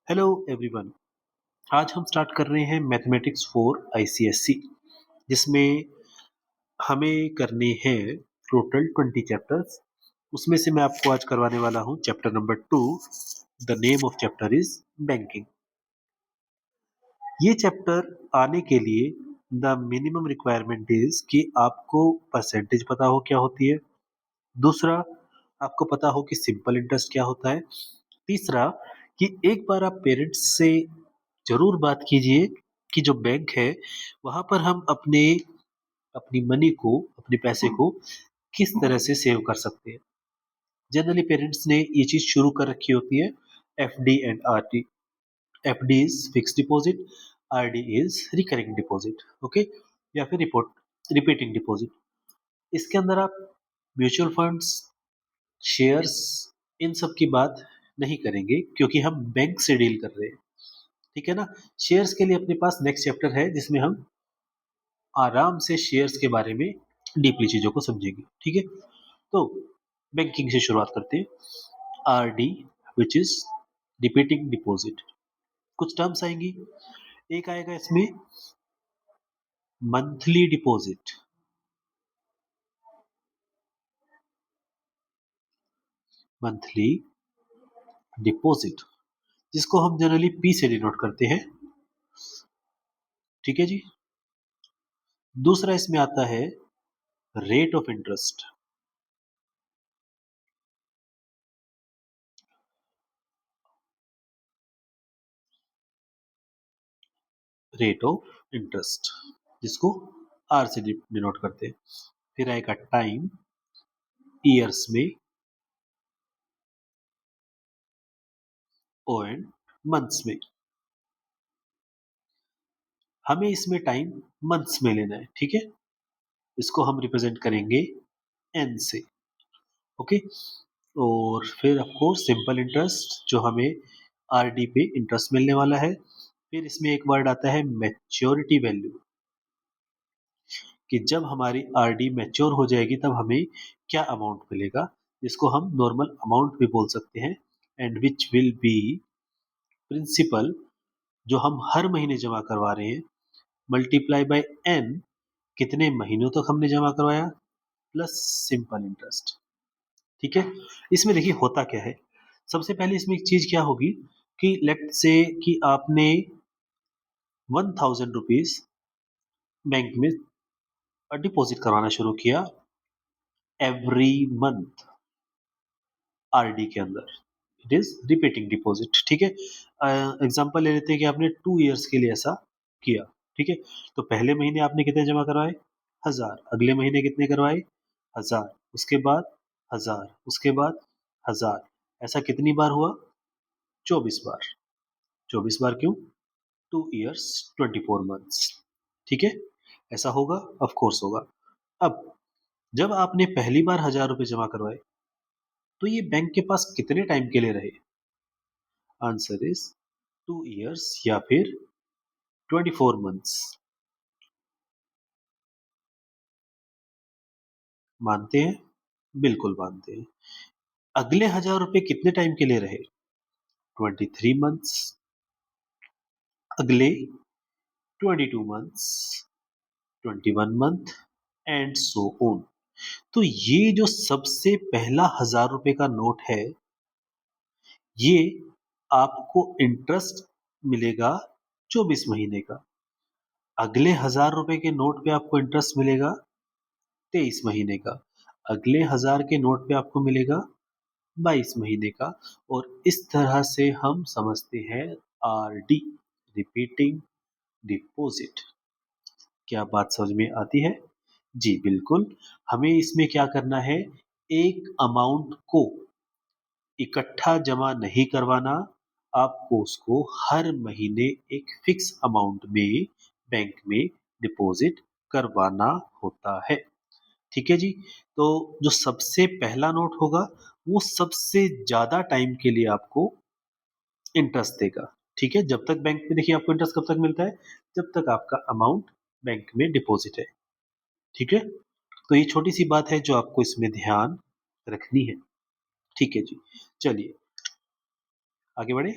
Hello everyone. आज हम start कर रहे हैं मैथमेटिक्स फॉर आईसीएसई, जिसमें हमें करने हैं टोटल 20 चैप्टर्स। उसमें से मैं आपको आज करवाने वाला हूं chapter number 2। The name of chapter is banking. ये चैप्टर आने के लिए द मिनिमम रिक्वायरमेंट इज कि आपको परसेंटेज पता हो क्या होती है। दूसरा, आपको पता हो कि सिंपल इंटरेस्ट क्या होता है। तीसरा, कि एक बार आप पेरेंट्स से ज़रूर बात कीजिए कि जो बैंक है, वहाँ पर हम अपनी मनी को, अपने पैसे को किस तरह से सेव कर सकते हैं। जनरली पेरेंट्स ने ये चीज़ शुरू कर रखी होती है, FD and RD. FD is fixed deposit, RD is recurring deposit, okay? या फिर रिपीटिंग डिपॉज़िट। इसके अंदर आप म्यूचुअल फंड्स, शेयर्स, इन सब की बात नहीं करेंगे क्योंकि हम बैंक से डील कर रहे हैं, ठीक है ना? शेयर्स के लिए अपने पास नेक्स्ट चैप्टर है जिसमें हम आराम से शेयर्स के बारे में डीपली चीज़ों को समझेंगे, ठीक है? तो बैंकिंग से शुरुआत करते हैं। RD which is repeating deposit. कुछ टर्म्स आएँगी, एक आएगा इसमें मंथली डिपॉज़िट, मंथली डिपॉज़िट, जिसको हम जनरली पी से डिनोट करते हैं, ठीक है जी? दूसरा इसमें आता है rate of interest, rate of interest, जिसको आर से डिनोट करते हैं। फिर आएगा टाइम, ईयर्स में, ओ एंड मंथ्स में। हमें इसमें टाइम मंथ्स में लेना है, ठीक है? इसको हम रिप्रेजेंट करेंगे एन से, ओके? और फिर ऑफ कोर्स सिंपल इंटरेस्ट, जो हमें आरडी पे इंटरेस्ट मिलने वाला है। फिर इसमें एक वर्ड आता है मैच्योरिटी वैल्यू, कि जब हमारी आरडी मैच्योर हो जाएगी तब हमें क्या अमाउंट मिलेगा, जिसको हम नॉर्मल अमाउंट भी बोल सकते हैं। And which will be principal, जो हम हर महीने जमा करवा रहे हैं, मल्टीप्लाई बाय एन, कितने महीनों तक हमने जमा करवाया, प्लस सिंपल इंटरेस्ट, ठीक है? इसमें देखिए होता क्या है। सबसे पहले इसमें एक चीज क्या होगी कि लेट से कि आपने 1000 रुपीज बैंक में डिपॉजिट करवाना शुरू किया एवरी मंथ आरडी के अंदर। इट इज रिपीटिंग डिपॉजिट, ठीक है? एग्जांपल ले लेते हैं कि आपने 2 इयर्स के लिए ऐसा किया, ठीक है? तो पहले महीने आपने कितने जमा करवाए, 1000। अगले महीने कितने करवाए, 1000। उसके बाद 1000, उसके बाद 1000। ऐसा कितनी बार हुआ, 24 बार। 24 बार क्यों, 2 इयर्स 24 मंथ्स, ठीक है? ऐसा होगा, ऑफ कोर्स होगा। अब जब आपने पहली बार 1000 रुपए जमा करवाए, तो ये बैंक के पास कितने टाइम के लिए रहे? आंसर इज 2 इयर्स या फिर 24 मंथ्स। मानते हैं? बिल्कुल मानते हैं। अगले 1000 रुपए कितने टाइम के लिए रहे? 23 मंथ्स। अगले 22 months, 21 month, and so on. तो ये जो सबसे पहला 1000 रुपए का नोट है, ये आपको इंटरेस्ट मिलेगा 24 महीने का। अगले 1000 रुपए के नोट पे आपको इंटरेस्ट मिलेगा 23 महीने का। अगले 1000 के नोट पे आपको मिलेगा 22 महीने का। और इस तरह से हम समझते हैं आरडी, रिपीटिंग डिपॉजिट। क्या बात समझ में आती है? जी बिल्कुल। हमें इसमें क्या करना है, एक अमाउंट को इकट्ठा जमा नहीं करवाना, आपको उसको हर महीने एक फिक्स अमाउंट में बैंक में डिपॉजिट करवाना होता है, ठीक है जी? तो जो सबसे पहला नोट होगा, वो सबसे ज़्यादा टाइम के लिए आपको इंटरेस्ट देगा, ठीक है? जब तक बैंक में, देखिए आपको इंटरेस्ट कब तक मिलता है, जब तक आपका अमाउंट बैंक में डिपॉजिट है, ठीक है? तो ये छोटी-सी बात है जो आपको इसमें ध्यान रखनी है, ठीक है जी। चलिए आगे बढ़े।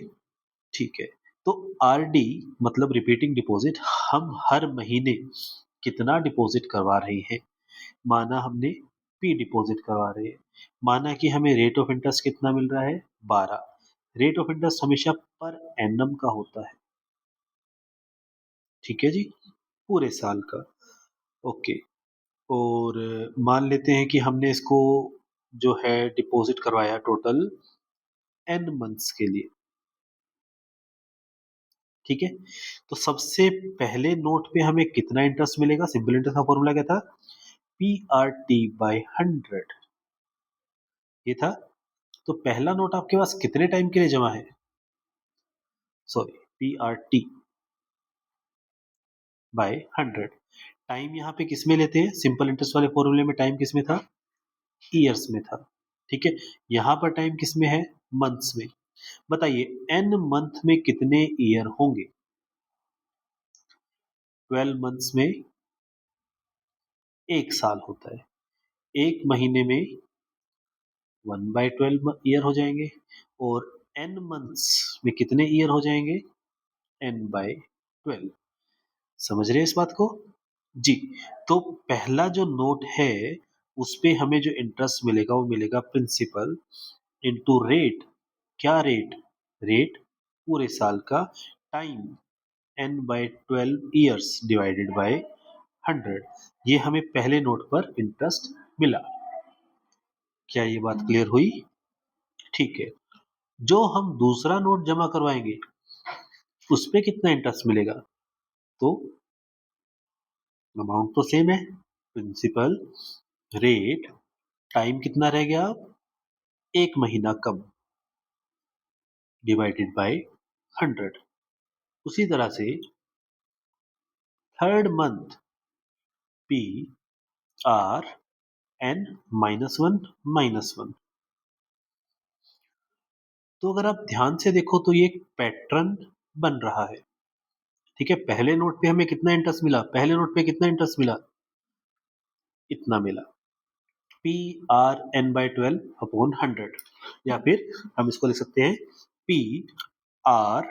ठीक है। तो आरडी मतलब रिपीटिंग डिपॉजिट, हम हर महीने कितना डिपॉजिट करवा रहे हैं। माना हमने पी डिपॉजिट करवा रहे हैं, माना कि हमें रेट ऑफ इंटरेस्ट कितना मिल रहा है, 12। रेट ऑफ इंटरेस्ट हमेशा पर एनम का होता है, ठीक है जी, पूरे साल का। ओके। और मान लेते हैं कि हमने इसको जो है डिपॉजिट करवाया टोटल एन मंथ्स के लिए, ठीक है। तो सबसे पहले नोट पे हमें कितना इंटरेस्ट मिलेगा, सिंपल इंटरेस्ट का फॉर्मूला क्या था, पी आर टी बाई 100, ये था। तो पहला नोट आपके पास कितने टाइम के लिए जमा है, sorry, P R T by 100। Time यहाँ पे किस में लेते हैं, सिंपल इंटरेस्ट वाले फॉर्मूले में टाइम किस में था, ईयर्स में था, ठीक है। यहाँ पर टाइम किस में है, मंथ्स में। बताइए एन मंथ में कितने ईयर होंगे, 12 मंथ्स में एक साल होता है, एक महीने में 1/12 ईयर हो जाएंगे, और एन मंथ्स में कितने ईयर हो जाएंगे, n/12। समझ रहे हैं इस बात को जी। तो पहला जो नोट है उस पे हमें जो इंटरेस्ट मिलेगा वो मिलेगा प्रिंसिपल इनटू रेट। क्या रेट, रेट पूरे साल का, time n/12 years divided by 100। ये हमें पहले नोट पर इंटरेस्ट मिला। क्या ये बात क्लियर हुई, ठीक है। जो हम दूसरा नोट जमा करवाएंगे उस पे कितना इंटरेस्ट मिलेगा, तो अमाउंट तो सेम है, प्रिंसिपल रेट, टाइम कितना रह गया, एक महीना कम, डिवाइडेड बाय 100। उसी तरह से third month P R n-1 तो अगर आप ध्यान से देखो तो ये एक पैटर्न बन रहा है, ठीक है। पहले नोट पे हमें कितना इंटरेस्ट मिला, पहले नोट पे कितना इंटरेस्ट मिला, इतना मिला, पी आर n/12 अपॉन 100। या फिर हम इसको लिख सकते हैं P R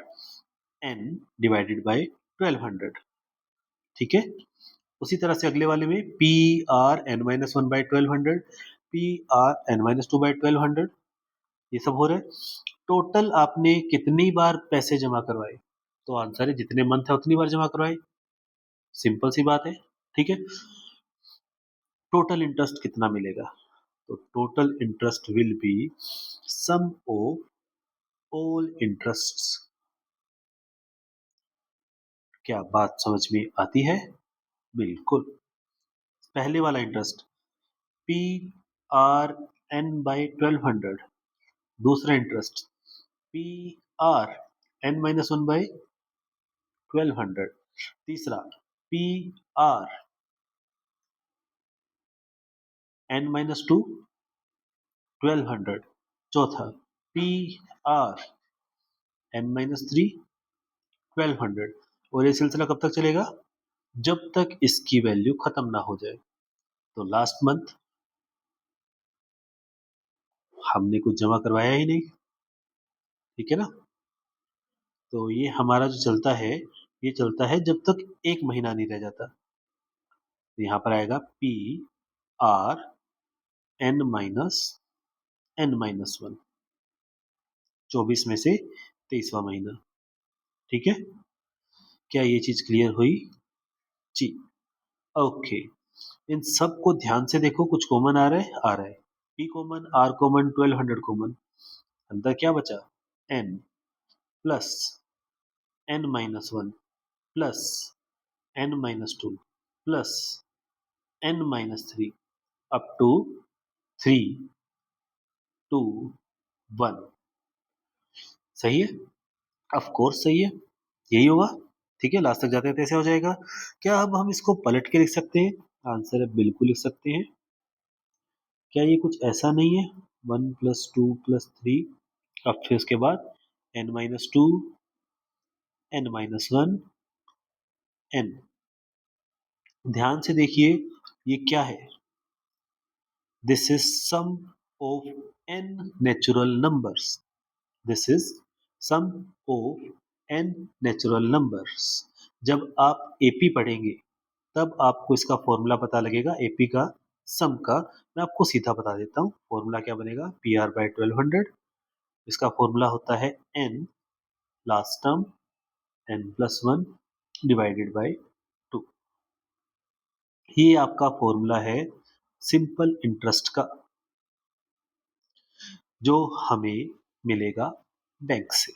n divided by 1200, ठीक है। उसी तरह से अगले वाले में P R n-1/1200, P R n-2/1200, ये सब हो रहा है। टोटल आपने कितनी बार पैसे जमा करवाए, तो आंसर है जितने मंथ है उतनी बार जमा करवाए, सिंपल सी बात है, ठीक है। टोटल इंटरेस्ट कितना मिलेगा, तो total interest will be sum of all interests. क्या बात समझ में आती है, बिल्कुल। पहले वाला इंटरेस्ट पी आर n/1200, दूसरा इंटरेस्ट पी आर n-1/1200, तीसरा पी आर n-2/1200, चौथा पी आर n-3/1200। और ये सिलसिला कब तक चलेगा, जब तक इसकी वैल्यू खत्म ना हो जाए। तो लास्ट मंथ हमने कुछ जमा करवाया ही नहीं, ठीक है ना। तो ये हमारा जो चलता है, ये चलता है जब तक एक महीना नहीं रह जाता। तो यहाँ पर आएगा पी आर n-1, 24 में से 23वां महीना, ठीक है। क्या ये चीज क्लियर हुई जी, ओके। इन सब को ध्यान से देखो, कुछ कॉमन आ रहा है, आ रहा है, P common, R common, 1200 common, अंदर क्या बचा, n plus n-1 plus n-2 plus n-3 up to 3, 2, 1। सही है, ऑफ कोर्स सही है, यही होगा, ठीक है। लास्ट तक जाते हैं तो ऐसे हो जाएगा। क्या अब हम इसको पलट के लिख सकते हैं, आंसर है बिल्कुल लिख सकते हैं। क्या ये कुछ ऐसा नहीं है, 1+2+3, अब फिर उसके बाद n-2, n-1, n। ध्यान से देखिए ये क्या है, this is sum of n natural numbers, this is sum of n natural numbers. जब आप एपी पढ़ेंगे तब आपको इसका फॉर्मूला पता लगेगा एपी का सम का। मैं आपको सीधा बता देता हूँ फॉर्मूला क्या बनेगा। पी आर बाई 1200, इसका फॉर्मूला होता है n last term n+1 divided by 2। ये आपका फॉर्मूला है सिंपल इंटरेस्ट का, जो हमें मिलेगा बैंक से।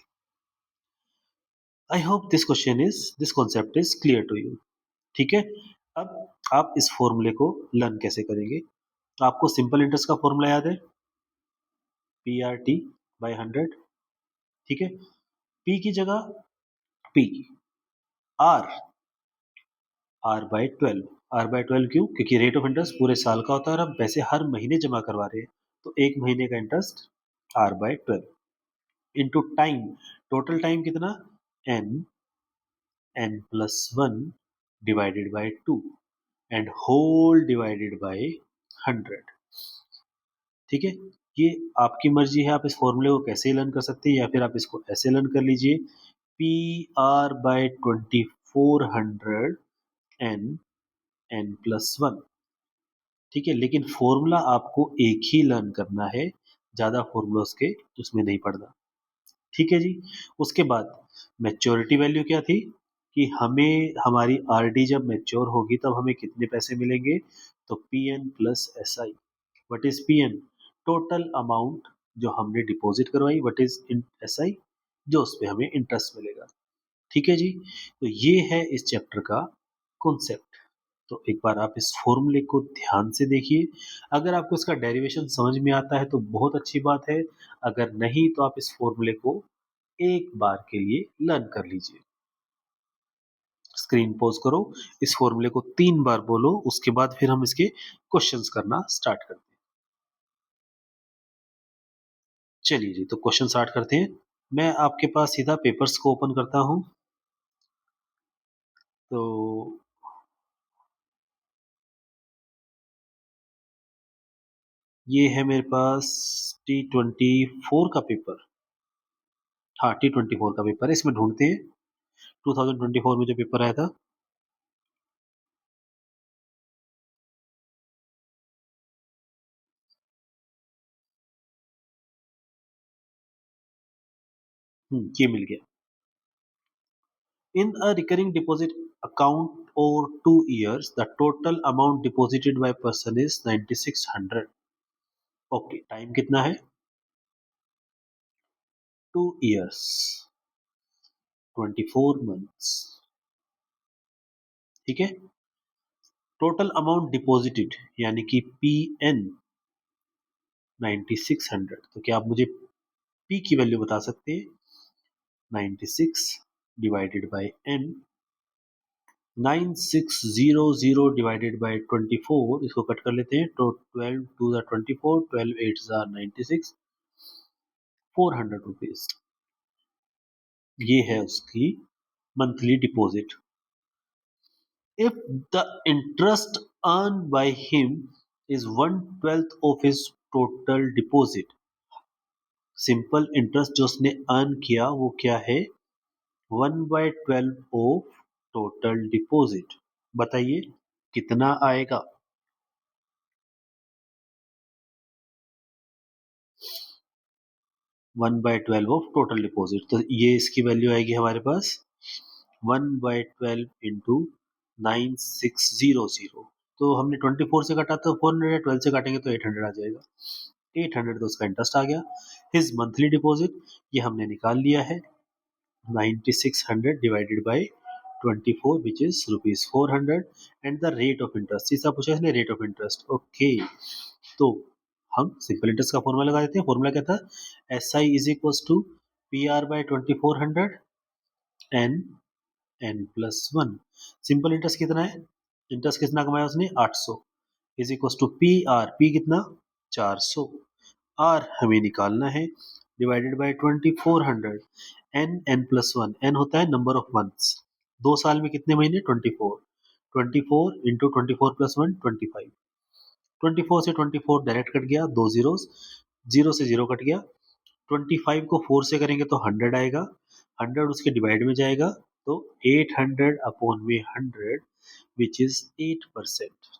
I hope this concept is clear to you. ठीक है। अब आप इस फॉर्मूले को लर्न कैसे करेंगे। आपको सिंपल इंटरेस्ट का फॉर्मूला याद है, पी आर टी बाई 100। ठीक है। पी की जगह पी, आर आर बाई 12 क्यों, क्योंकि रेट ऑफ इंटरेस्ट पूरे साल का होता है और हम पैसे हर महीने जमा करवा रहे हैं, तो एक महीने का interest R/12 into time. Total time कितना, n+1 divided by 2 and whole divided by 100। ठीक है। ये आपकी मर्जी है, आप इस फॉर्मूले को कैसे लर्न कर सकते हैं, या फिर आप इसको ऐसे लर्न कर लीजिए, PR/2400 n+1। ठीक है। लेकिन फॉर्मूला आपको एक ही लर्न करना है, ज्यादा फॉर्मूलास के उसमें नहीं पड़ना। ठीक है जी। उसके बाद मैच्योरिटी वैल्यू क्या थी, कि हमें हमारी आरडी जब मैच्योर होगी तब हमें कितने पैसे मिलेंगे, तो P N plus S I. What is P N, total amount जो हमने डिपॉजिट करवाई। वट इज एस आई, जो उस पे हमें इंटरेस्ट मिलेगा। ठीक है जी। तो ये है इस चैप्टर का कॉन्सेप्ट। तो एक बार आप इस फॉर्मूले को ध्यान से देखिए। अगर आपको इसका डेरिवेशन समझ में आता है तो बहुत अच्छी बात है, अगर नहीं तो आप इस फॉर्मूले को एक बार के लिए लर्न कर लीजिए। स्क्रीन पॉज करो, इस फॉर्मूले को 3 बार बोलो, उसके बाद फिर हम इसके क्वेश्चंस करना स्टार्ट करते हैं। चलिए जी, तो क्वेश्चन स्टार्ट करते हैं। मैं आपके पास सीधा पेपर्स को ओपन करता हूं। तो ये है मेरे पास T24 का पेपर। हाँ, T24 का पेपर है, इसमें ढूंढते हैं 2024 में जो पेपर आया था। ये मिल गया। In a recurring deposit account over 2 years, the total amount deposited by person is 9600। Okay, time कितना है, 2 years, 24 months। ठीक है। टोटल अमाउंट डिपॉजिटेड यानी कि पी एन 9600। तो क्या आप मुझे पी की वैल्यू बता सकते हैं, 96 divided by N. 9600 divided by 24, इसको कट कर लेते हैं, तो 12 2 24, 12 8 96, 400 रुपीज। ये है उसकी monthly deposit. If the interest earn by him is 1/12 of his total deposit. Simple interest जो उसने अर्न किया वो क्या है, 1/12 ऑफ टोटल डिपॉजिट। बताइए कितना आएगा। 1/12 ऑफ टोटल डिपॉजिट, तो ये इसकी वैल्यू आएगी हमारे पास 1/12 इंटू 9600। तो हमने 24 से काटा तो 400, 12 से काटेंगे तो 800 आ जाएगा। 800 तो उसका इंटरेस्ट आ गया। हिज मंथली डिपॉजिट ये हमने निकाल लिया है, 9600 divided by 24 which is ₹400। And the rate of interest, तीसरा पूछा इसने, रेट ऑफ इंटरेस्ट। ओके, तो हम सिंपल इंटरेस्ट का फॉर्मूला लगा देते हैं। फॉर्मूला क्या था, S I is equal to P R by 2400 N n+1। Simple interest कितना है, इंटरेस्ट कितना कमाया उसने, 800, is equal to P R, P कितना, 400, आर हमें निकालना है, डिवाइडेड बाई 2400। n+1, n होता है नंबर ऑफ मंथ्स, 2 साल में कितने महीने, 24। 24 इंटू 24+1 25। 24 से 24 डायरेक्ट कट गया, 2 जीरो, जीरो से जीरो कट गया, 25 को 4 से करेंगे तो 100 आएगा, 100 उसके डिवाइड में जाएगा तो 800 अपॉन में 100 विच इज 8%।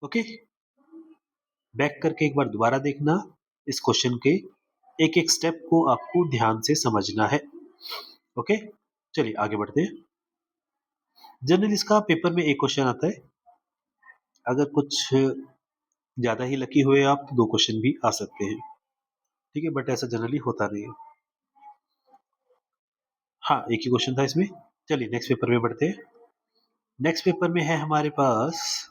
ओके, बैक करके एक बार दोबारा देखना इस क्वेश्चन के एक एक स्टेप को आपको ध्यान से समझना है। ओके, चलिए आगे बढ़ते हैं। जनरल इसका पेपर में एक क्वेश्चन आता है, अगर कुछ ज्यादा ही लकी हुए आप तो 2 क्वेश्चन भी आ सकते हैं, ठीक है, बट ऐसा जनरली होता नहीं है। हाँ, एक ही क्वेश्चन था इसमें। चलिए नेक्स्ट पेपर में बढ़ते हैं। नेक्स्ट पेपर में है हमारे पास,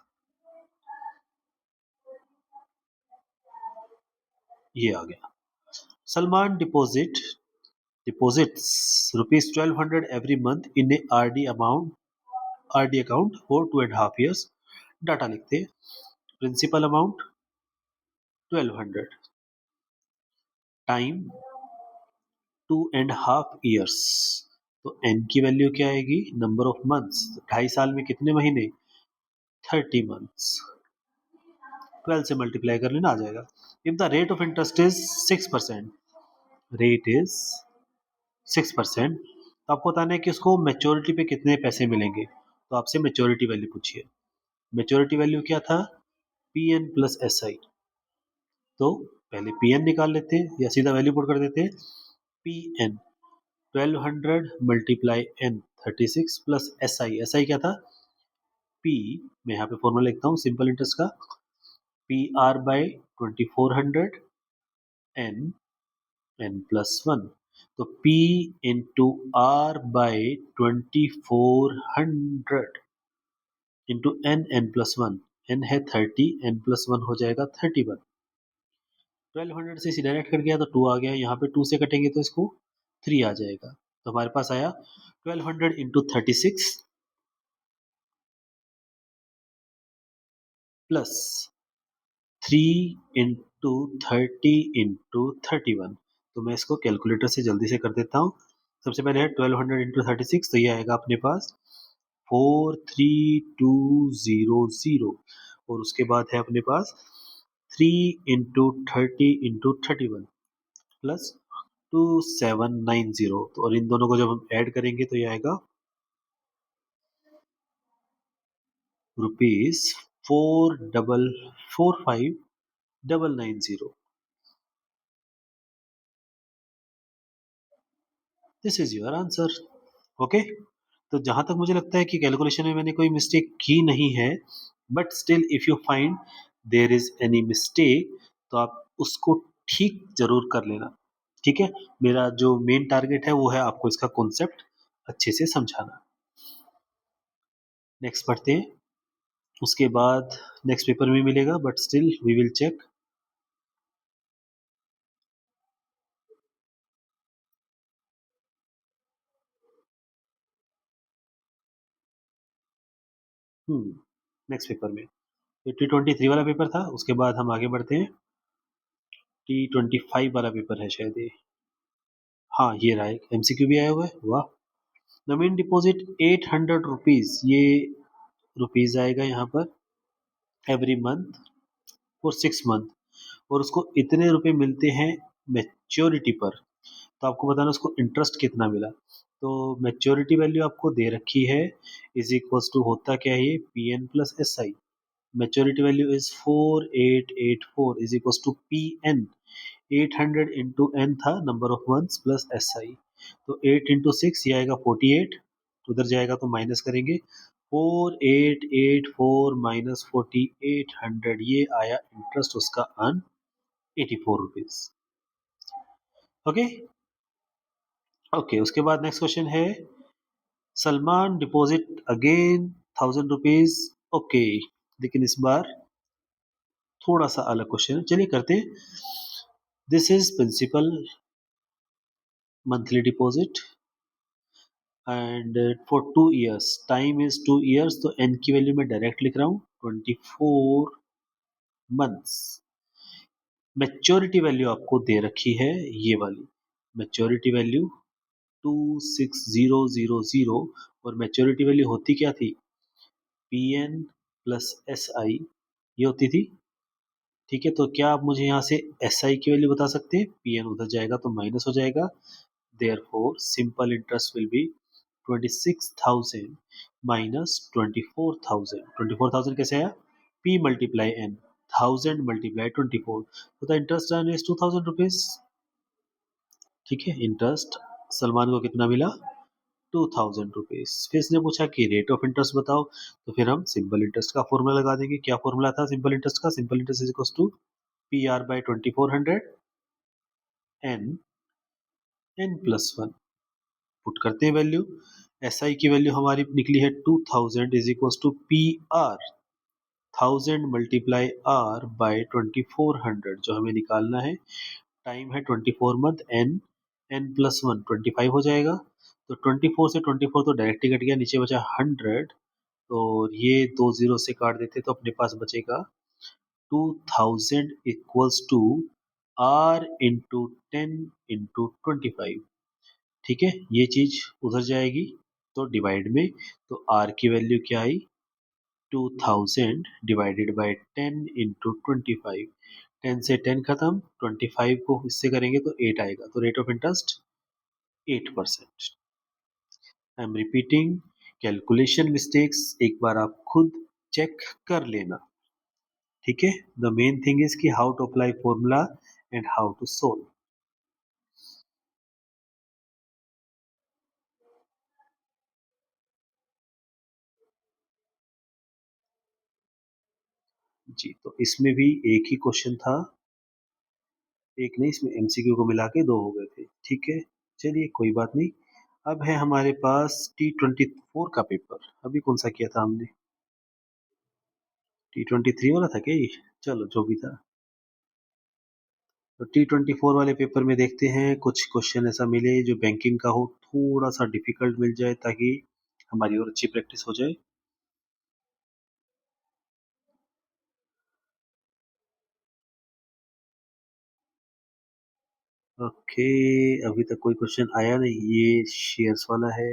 ये आ गया, Salman deposits rupees 1200 every month in a RD account for 2.5 years। Data लिखते हैं, प्रिंसिपल अमाउंट 1200, टाइम 2.5 years, तो एन की वैल्यू क्या आएगी, नंबर ऑफ मंथ्स, 2.5 साल में कितने महीने, 30 मंथ्स, 12 से मल्टीप्लाई कर लेना आ जाएगा। If the rate of interest is 6%, rate is 6%, तो आपको बताना है कि उसको मेच्योरिटी पे कितने पैसे मिलेंगे, तो आपसे मेच्योरिटी वैल्यू पूछिए। मेच्योरिटी वैल्यू क्या था, P N plus S I, तो पहले पी एन निकाल लेते हैं या सीधा वैल्यू पुट कर देते हैं, P N 1200 multiply N 36 plus S I क्या था, पी, मैं यहाँ पे फॉर्मूला लिखता हूँ सिंपल इंटरेस्ट का, P R by 2400 N N plus one, तो P into R by 2400 into N plus one, N है 30, एन प्लस वन हो जाएगा 31। 1200 से इसे डायरेक्ट कर गया तो 2 आ गया, यहाँ पे 2 से कटेंगे तो इसको 3 आ जाएगा, तो हमारे पास आया 1200 इंटू 36 प्लस 3 इंटू 30 इंटू 31। तो मैं इसको कैलकुलेटर से जल्दी से कर देता हूँ। सबसे पहले है 1200 इंटू 36, तो ये आएगा अपने पास 43200, और उसके बाद है अपने पास 3 इंटू 30 इंटू 31 प्लस 2790, तो और इन दोनों को जब हम ऐड करेंगे तो ये आएगा rupees 4,459,990। This is your answer. Okay, तो जहां तक मुझे लगता है कि कैलकुलेशन में मैंने कोई मिस्टेक की नहीं है, but still if you find there is any mistake तो आप उसको ठीक जरूर कर लेना, ठीक है। मेरा जो मेन टारगेट है वो है आपको इसका कॉन्सेप्ट अच्छे से समझाना। नेक्स्ट पढ़ते हैं, उसके बाद नेक्स्ट पेपर में मिलेगा, but still we will check. Next paper में T23 वाला पेपर था, उसके बाद हम आगे बढ़ते हैं, T25 वाला पेपर है शायद ये। हाँ, ये रहा, एक एमसीक्यू भी आया हुआ है, वाह। नवीन डिपॉजिट 800 रुपीज, ये रुपीज आएगा यहाँ पर, एवरी मंथ फॉर 6 मंथ, और उसको इतने रुपए मिलते हैं मेच्योरिटी पर, तो आपको बताना उसको इंटरेस्ट कितना मिला। तो मेच्योरिटी वैल्यू आपको दे रखी है, इज इक्वल्स टू होता क्या है ये, P N plus S I, maturity value is 4884 is equals to P N, 800 into N था number of months plus S I, तो 8 इंटू 6 ये आएगा 48, उधर जाएगा तो माइनस करेंगे, 4884 माइनस 4800, ये आया इंटरेस्ट उसका अर्न 84 रुपीज। ओके, ओके, उसके बाद नेक्स्ट क्वेश्चन है, Salman deposit again 1000 rupees. Okay, लेकिन इस बार थोड़ा सा अलग क्वेश्चन है, चलिए करते हैं। This is principal monthly deposit and for 2 years, time is 2 years, तो एन की वैल्यू मैं डायरेक्ट लिख रहा हूँ 24 मंथ्स। मेच्योरिटी वैल्यू आपको दे रखी है ये वाली, मेच्योरिटी वैल्यू 26000, और मेच्योरिटी वैल्यू होती क्या थी, P N plus S I, ये होती थी ठीक है, तो क्या आप मुझे यहाँ से एसआई की वैल्यू बता सकते हैं? पीएन उधर जाएगा तो माइनस हो जाएगा। Therefore simple interest will B 26,000 minus 24,000। 24,000 कैसे आया? P मल्टीप्लाई N, 1000 मल्टीप्लाई 24, तो the interest earn is 2000 rupees. ठीक है, इंटरेस्ट सलमान को कितना मिला? 2000 रुपीज। फिर इसने पूछा कि रेट ऑफ इंटरेस्ट बताओ, तो फिर हम सिंपल इंटरेस्ट का फॉर्मूला लगा देंगे। क्या फॉर्मूला था सिंपल इंटरेस्ट का? Simple interest is equal to P R by 2400 N, N plus one. Put करते हैं वैल्यू। एस आई की वैल्यू हमारी निकली है 2000 is equal to P R 1000 multiply R by 2400, जो हमें निकालना है। टाइम है 24 month, N, N plus one 25 हो जाएगा। तो 24 से 24 तो डायरेक्ट ही कट गया, नीचे बचा 100, और ये दो जीरो से काट देते तो अपने पास बचेगा 2000 equals to R into 10 into 25। ठीक है, ये चीज उधर जाएगी तो डिवाइड में, तो आर की वैल्यू क्या आई? 2000 डिवाइडेड बाय 10 इंटू 25। 10 से 10 खत्म, 25 को इससे करेंगे तो 8 आएगा, तो rate of interest 8%। I am repeating, calculation mistakes एक बार आप खुद चेक कर लेना। ठीक है, द मेन थिंग इज कि how to apply formula and how to solve. जी, तो इसमें भी एक ही क्वेश्चन था, एक नहीं, इसमें एमसीक्यू को मिला के दो हो गए थे। ठीक है, चलिए कोई बात नहीं। अब है हमारे पास T24 का पेपर। अभी कौन सा किया था हमने? T23 वाला था क्या ये? चलो जो भी था, तो T24 वाले पेपर में देखते हैं कुछ क्वेश्चन ऐसा मिले जो बैंकिंग का हो, थोड़ा सा डिफिकल्ट मिल जाए ताकि हमारी और अच्छी प्रैक्टिस हो जाए। ओके, अभी तक कोई क्वेश्चन आया नहीं। ये शेयर्स वाला है।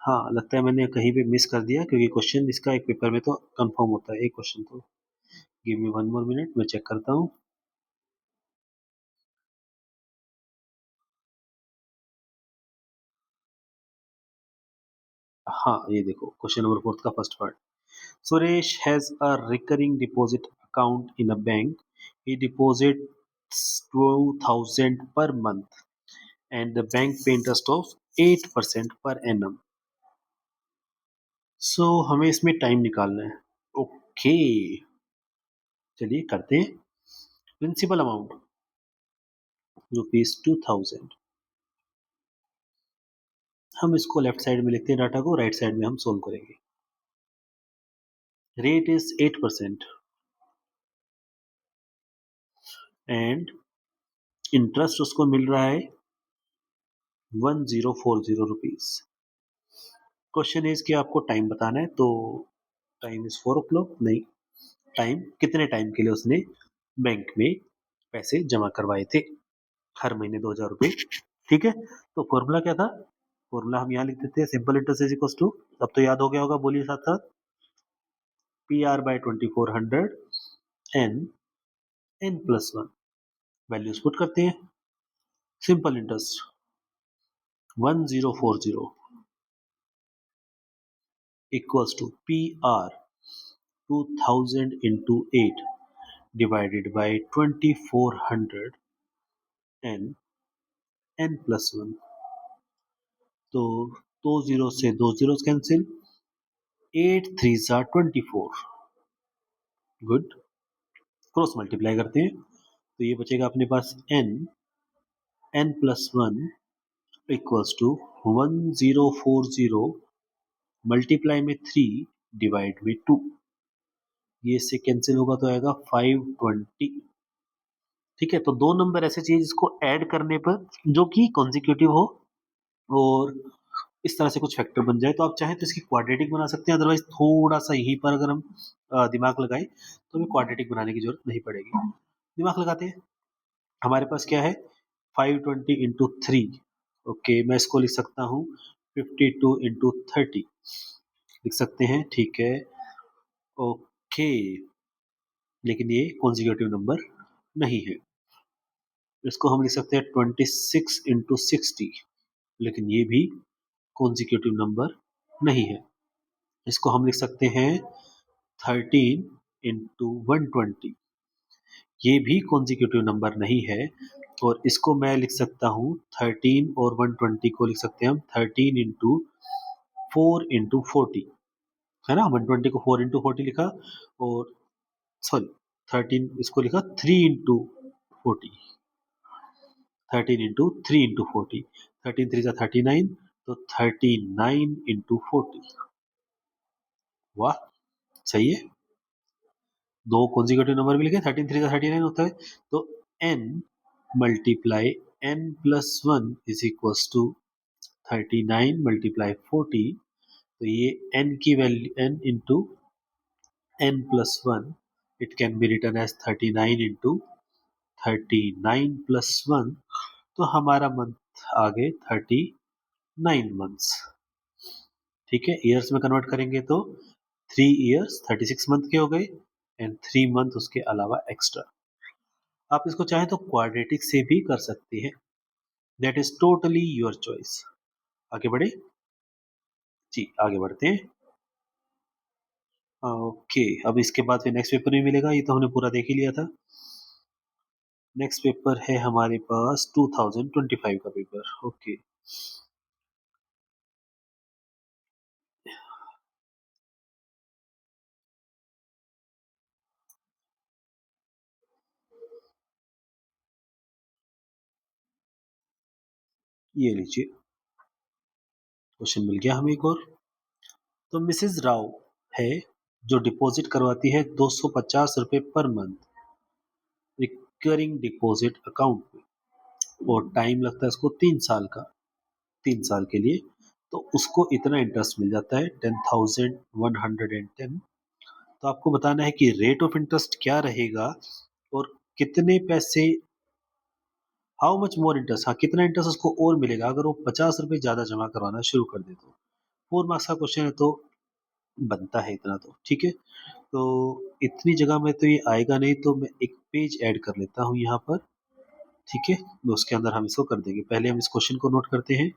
हाँ, लगता है मैंने कहीं पे मिस कर दिया, क्योंकि क्वेश्चन इसका एक पेपर में तो कंफर्म होता है एक क्वेश्चन तो। Give me one more minute, मैं चेक करता हूँ। हाँ, ये देखो क्वेश्चन नंबर फोर्थ का first part. Suresh has a recurring deposit account in a bank. He deposits 2000 per month and the bank pay interest of 8% per annum. So हमें इसमें time निकालना है। ओके, चलिए करते हैं। Principal amount rupees 2000। हम इसको लेफ्ट साइड में लिखते हैं, डाटा को राइट साइड में हम सोल्व करेंगे। रेट इज 8% एंड इंटरेस्ट उसको मिल रहा है 1040 रुपीज। क्वेश्चन इज कि आपको टाइम बताना है, तो टाइम इज 4 o'clock। नहीं, टाइम कितने टाइम के लिए उसने बैंक में पैसे जमा करवाए थे? हर महीने 2000 रुपये। ठीक है, तो फॉर्मूला क्या था? फॉर्मूला हम यहाँ लिख देते हैं, simple interest is equal to, अब तो याद हो गया होगा, बोलिए साथ साथ, P R by 2400 N, N plus one. Values put करते हैं। Simple interest 1040 equals to P R 2000 into 8 divided by 2400 N, N plus one. तो दो जीरो से दो जीरो कैंसिल, 8 3 ज़ा 24। गुड, क्रॉस मल्टीप्लाई करते हैं, तो ये बचेगा अपने पास N, N plus one equals to 1040 multiply में 3 डिवाइड में 2। ये इससे कैंसिल होगा तो आएगा 520। ठीक है, तो दो नंबर ऐसे चाहिए जिसको ऐड करने पर जो कि कॉन्जिक्यूटिव हो और इस तरह से कुछ फैक्टर बन जाए। तो आप चाहें तो इसकी क्वाड्रेटिक बना सकते हैं, अदरवाइज थोड़ा सा यहीं पर अगर हम दिमाग लगाएं तो हमें क्वाड्रेटिक बनाने की जरूरत नहीं पड़ेगी। दिमाग लगाते हैं। हमारे पास क्या है? 520 इंटू थ्री। ओके, मैं इसको लिख सकता हूँ 52 इंटू 30, लिख सकते हैं। ठीक है, ओके, लेकिन ये कॉन्जिक्यूटिव नंबर नहीं है। इसको हम लिख सकते हैं 26 into 60, लेकिन ये भी कॉन्जिक्यूटिव नंबर नहीं है। इसको हम लिख सकते हैं 13 into 120, ये भी कॉन्जिक्यूटिव नंबर नहीं है। और इसको मैं लिख सकता हूँ 13 और 120 को लिख सकते हैं हम 13 into 4 into 40, है ना। 120 को 4 into 40 लिखा, और सॉरी 13 इसको लिखा 3 into 40, 13 into 3 into 40, 13 3 जा 39, तो 39 into 40। वाह, सही है। दो कॉन्जिक्यूटिव नंबर भी लिखे, 13 3 जा 39 होता है। तो n multiply n+1 is equal to 39 × 40। तो ये n की value n into n+1, it can be written as 39 × 39 + 1। तो हमारा मंथ आ गए 39 मंथ्स। ठीक है, ईयर्स में कन्वर्ट करेंगे तो 3 years 36 मंथ के हो गए, एंड 3 मंथ उसके अलावा एक्स्ट्रा। आप इसको चाहें तो क्वाड्रेटिक से भी कर सकते हैं, that is totally your choice. आगे बढ़े जी, आगे बढ़ते हैं। ओके, अब इसके बाद फिर नेक्स्ट पेपर भी मिलेगा, ये तो हमने पूरा देख ही लिया था। नेक्स्ट पेपर है हमारे पास 2025 का पेपर। ओके, ये लीजिए, क्वेश्चन मिल गया हमें एक और। तो मिसेज राव है जो डिपॉजिट करवाती है 250 रुपए per month recurring deposit account में, और टाइम लगता है उसको 3 साल का, 3 साल के लिए। तो उसको इतना इंटरेस्ट मिल जाता है 10,110। तो आपको बताना है कि रेट ऑफ इंटरेस्ट क्या रहेगा, और कितने पैसे, हाउ मच मोर इंटरेस्ट, हाँ कितना इंटरेस्ट उसको और मिलेगा अगर वो 50 रुपए ज्यादा जमा करवाना शुरू कर दे। तो 4 मार्क्स का क्वेश्चन है, तो बनता है इतना, तो ठीक है। तो इतनी जगह में तो ये आएगा नहीं, तो मैं एक पेज ऐड कर लेता हूँ यहाँ पर। ठीक है, तो उसके अंदर हम इसको कर देंगे। पहले हम इस क्वेश्चन को नोट करते हैं।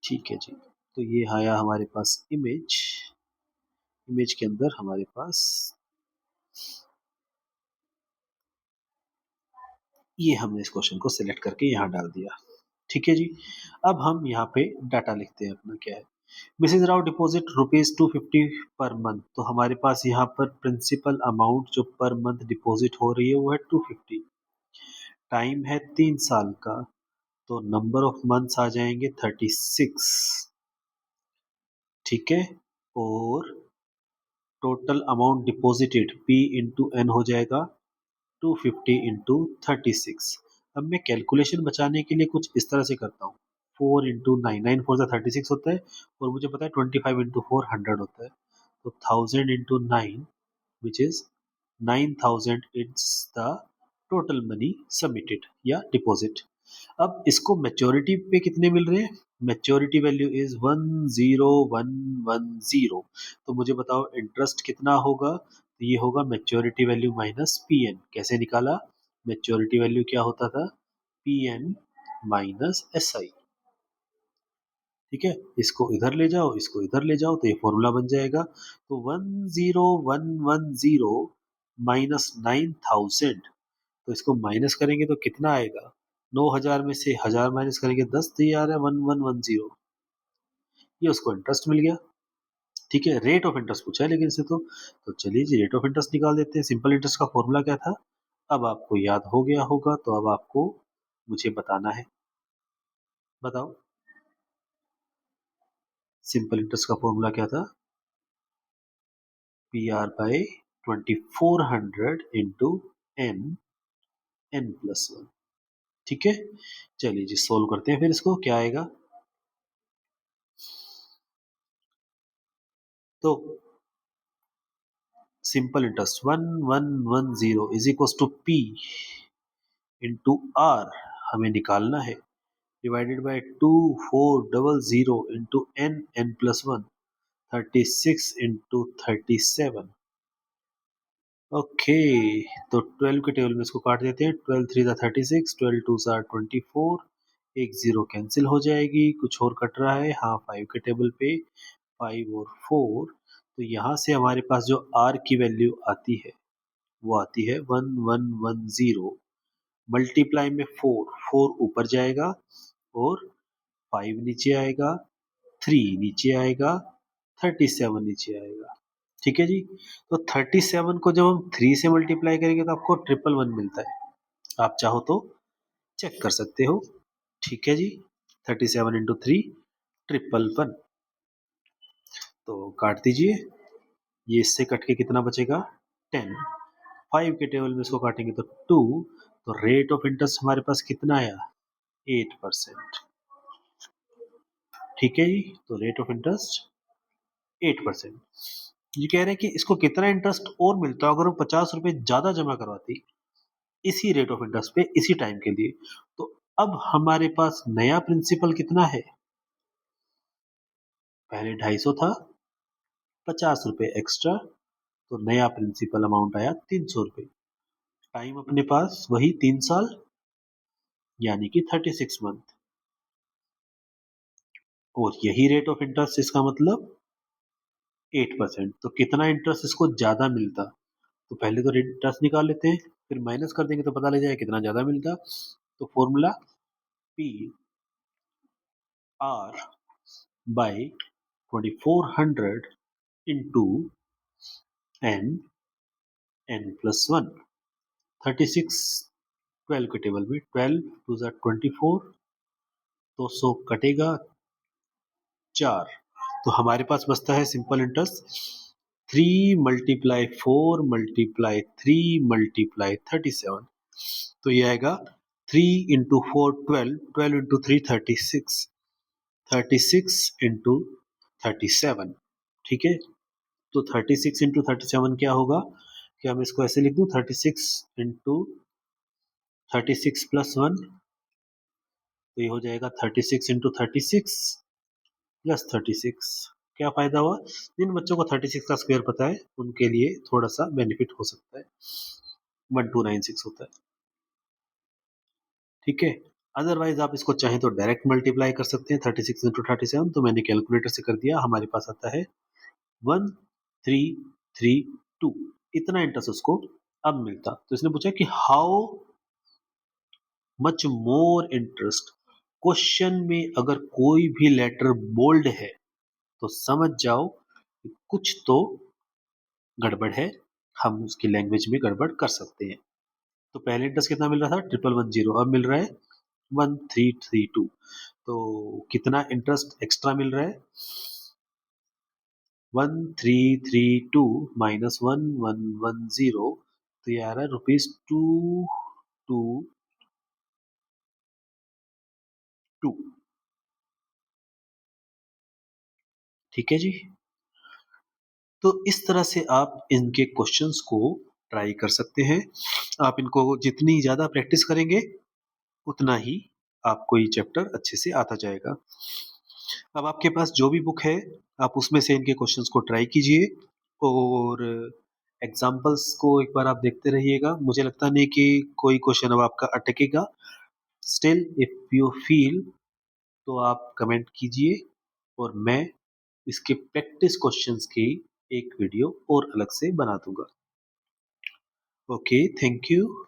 ठीक है जी, तो ये आया हमारे पास इमेज। इमेज के अंदर हमारे पास ये हमने इस क्वेश्चन को सिलेक्ट करके यहाँ डाल दिया। ठीक है जी, अब हम यहाँ पे डाटा लिखते हैं अपना क्या है। Mrs Rao deposit ₹250 per month. तो हमारे पास यहाँ पर प्रिंसिपल अमाउंट जो पर मंथ डिपॉजिट हो रही है वो है 250। टाइम है 3 साल का, तो नंबर ऑफ मंथ्स आ जाएंगे 36। ठीक है, और total amount deposited P into N हो जाएगा 250 × 36। अब मैं कैलकुलेशन बचाने के लिए कुछ इस तरह से करता हूँ, 4 × 9, 9 4 36 होता है, और मुझे पता है 25 × 4 100 होता है। तो 1000 × 9, which is 9000 is the total money submitted या डिपॉजिट। अब इसको मैच्योरिटी पे कितने मिल रहे हैं, मैच्योरिटी वैल्यू इज 10110। तो मुझे बताओ इंटरेस्ट कितना होगा। तो ये होगा maturity value minus P N. कैसे निकाला, मैच्योरिटी वैल्यू क्या होता था, P N minus S I. ठीक है, इसको इधर ले जाओ, इसको इधर ले जाओ, तो ये फॉर्मूला बन जाएगा। तो 10110 माइनस 9000, तो इसको माइनस करेंगे तो कितना आएगा, 9000 में से 1000 माइनस करेंगे 10, तो ये आ रहा है 1110। ये उसको इंटरेस्ट मिल गया। ठीक है, रेट ऑफ इंटरेस्ट पूछा है लेकिन इसे तो चलिए जी रेट ऑफ इंटरेस्ट निकाल देते हैं। सिंपल इंटरेस्ट का फॉर्मूला क्या था, अब आपको याद हो गया होगा, तो अब आपको मुझे बताना है। बताओ, सिंपल इंटरेस्ट का फॉर्मूला क्या था, P R by 2400 into N, n+1। ठीक है, चलिए जी सोल्व करते हैं फिर इसको, क्या आएगा। तो simple interest 1110 is equal to P into R. हमें निकालना है। Divided by 2400 into n plus 1, 36 into 37। Okay, तो 12 के टेबल में इसको काट देते हैं। 12 3 ज़ा 36, 12 2 ज़ा 24, एक जीरो कैंसिल हो जाएगी। कुछ और कट रहा है, हाँ 5 के टेबल पे 5 और 4। तो यहाँ से हमारे पास जो r की वैल्यू आती है वो आती है 1110। मल्टीप्लाई में 4, 4 ऊपर जाएगा और 5 नीचे आएगा, 3 नीचे आएगा, 37 नीचे आएगा। ठीक है जी। तो 37 को जब हम 3 से मल्टीप्लाई करेंगे तो आपको 111 मिलता है। आप चाहो तो चेक कर सकते हो। ठीक है जी। 37 इंटू 3, 111। तो काट दीजिए। ये इससे कट के कितना बचेगा? 10। 5 के टेबल में इसको काटेंगे तो 2। तो रेट ऑफ इंटरेस्ट हमारे पास कितना आया? 8%। ठीक है जी। तो रेट ऑफ इंटरेस्ट 8%। ये कह रहे हैं कि इसको कितना इंटरेस्ट और मिलता अगर वो 50 रुपए ज्यादा जमा करवाती इसी रेट ऑफ इंटरेस्ट पे इसी टाइम के लिए। तो अब हमारे पास नया प्रिंसिपल कितना है? पहले 250 था, 50 रुपए एक्स्ट्रा, तो नया प्रिंसिपल अमाउंट आया 300 रुपए। टाइम अपने पास वही 3 साल, यानी कि 36 मंथ। और यही रेट ऑफ इंटरेस्ट, इसका मतलब 8%। तो कितना इंटरेस्ट इसको ज्यादा मिलता? तो पहले तो रेट इंटरेस्ट निकाल लेते हैं, फिर माइनस कर देंगे तो पता लग जाएगा कितना ज्यादा मिलता। तो formula P R by 2400 into N plus 1। 36 12 के टेबल में 12 टू ज़ा 24, तो 100 कटेगा 4। तो हमारे पास बचता है simple interest 3 multiply 4 multiply 3 multiply 37। तो ये आएगा 3 इंटू 4 12, 12 इंटू 3 36, 36 इंटू 37। ठीक है। तो 36 इंटू 37 क्या होगा? क्या मैं इसको ऐसे लिख दूं? 36 इंटू 36 प्लस 1, तो ये हो जाएगा 36 इंटू 36 प्लस 36। क्या फायदा हुआ? जिन बच्चों को 36 का स्क्वायर पता है उनके लिए थोड़ा सा बेनिफिट हो सकता है। 1296 होता है। ठीक है। अदरवाइज आप इसको चाहें तो डायरेक्ट मल्टीप्लाई कर सकते हैं 36 इंटू 37। तो मैंने कैलकुलेटर से कर दिया, हमारे पास आता है 1332। इतना इंटरेस्ट उसको अब मिलता। तो इसने पूछा कि how much more interest. Question में अगर कोई भी लेटर बोल्ड है तो समझ जाओ कि कुछ तो गड़बड़ है, हम उसकी लैंग्वेज में गड़बड़ कर सकते हैं। तो पहले इंटरेस्ट कितना मिल रहा था? 1110, अब मिल रहा है 1332। तो कितना इंटरेस्ट एक्स्ट्रा मिल रहा है? 1332 माइनस 1110, तो ये आ रहा है ₹222। ठीक है जी। तो इस तरह से आप इनके क्वेश्चंस को ट्राई कर सकते हैं। आप इनको जितनी ज़्यादा प्रैक्टिस करेंगे उतना ही आपको ये चैप्टर अच्छे से आता जाएगा। अब आपके पास जो भी बुक है आप उसमें से इनके क्वेश्चंस को ट्राई कीजिए और एग्जाम्पल्स को एक बार आप देखते रहिएगा। मुझे लगता नहीं कि कोई क्वेश्चन अब आपका अटकेगा। स्टिल इफ यू फील तो आप कमेंट कीजिए और मैं इसके प्रैक्टिस क्वेश्चंस की एक वीडियो और अलग से बना दूंगा। Okay, thank you.